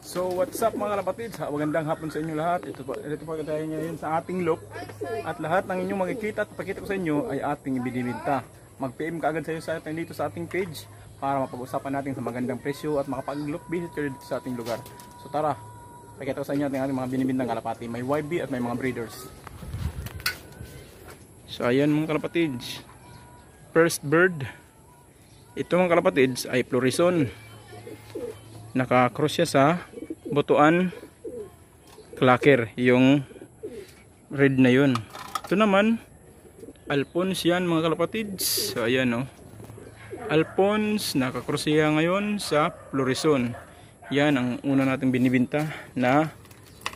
So what's up mga kalapatids? Magandang hapon sa inyo lahat. Ito pa tayo ngayon sa ating loop. At lahat ng inyong makikita at pakita ko sa inyo ay ating ibinibenta. Mag-PM ka agad sa atin dito sa ating page para mapag-usapan natin sa magandang presyo at makapag-loop visit kayo dito sa ating lugar. So tara, pakita ko sa inyo ating mga binibintang kalapati. May YB at may mga breeders. So ayan mga kalapatids. First bird. Ito mga kalapatids ay Florison. Naka-cross siya sa Butuan Clacker, yung red na yun. Ito naman Alphonse yan mga kalapatids. So ayan o, Alphonse, naka-cross siya ngayon sa Florison. Yan ang una nating binibinta na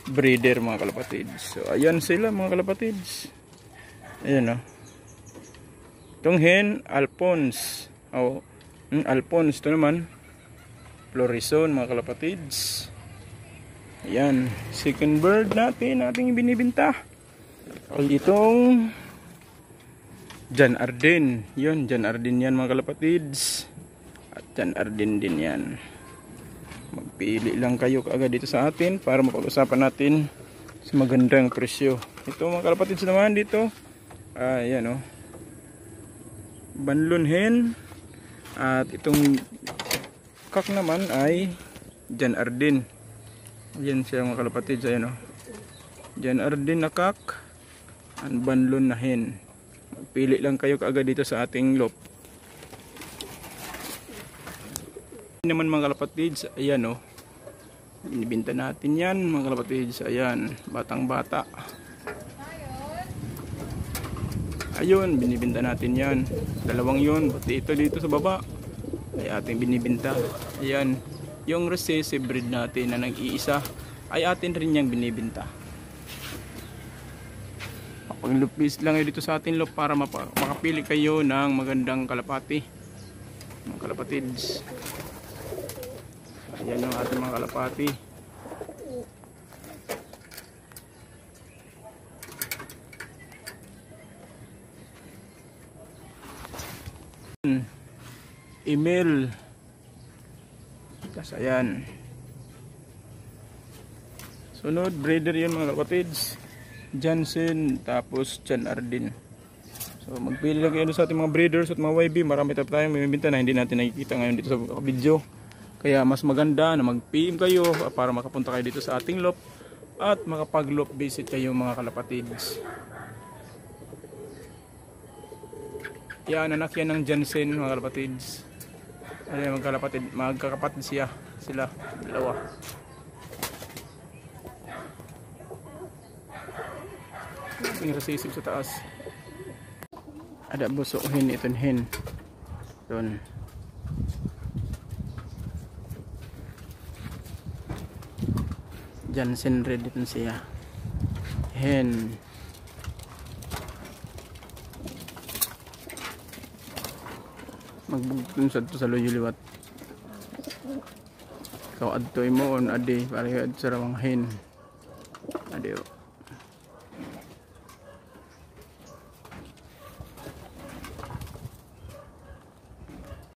breeder mga kalapatids. So ayan sila mga kalapatids. Ayan o, itong hen Alphonse. Alphonse, ito naman Florison mga kalapatids. Ayan, second bird nating binibinta. Itong Jan Arden. Yun, Jan Arden yan mga kalapatids. At Jan Arden din yan. Magpili lang kayo kaagad dito sa atin para mapag-usapan natin sa magandang presyo. Ito mga kalapatids naman dito. Ayan o, Banlon hen. At itong kak naman ay Jan Arden. Ayan siya mga kalapatids. Ayan o, Jan Arden na kak and Banlon na hen. Magpili lang kayo kaagad dito sa ating loop. Naman mga kalapatids, ayan o, binibinta natin yan mga kalapatids. Ayan, batang bata. Ayun, binibinta natin yan. Dalawang yun, pati ito dito sa baba ay ating binibinta. Ayan, yung recessive breed natin na nag-iisa ay atin rin yung binibinta. Pag-lupis lang kayo dito sa ating loop para makapili kayo ng magandang kalapati mga kalapatids. Ayan yung ating mga kalapati. Email. Tapos ayan. Sunod, breeder yun mga kapatids. Jansen, tapos Jan Arden. So magpili lang kayo sa ating mga breeders at mga YB. Marami tayong bibinta na hindi natin nakikita ngayon dito sa video. Kaya mas maganda na mag-PM kayo para makapunta kayo dito sa ating loop at makapag-loop visit kayo mga kalapatids. Yan, anak yan ng Jansen mga kalapatids. Ano magkakapatid sila dalawa. Yung recessive sa taas. Ada busok hen, itong hen. Doon. Jansen red itong siya. Hen. Magbugtong sa loyuliwat. Ikaw adtoy mo on adi para sa rawang hen. Adi o.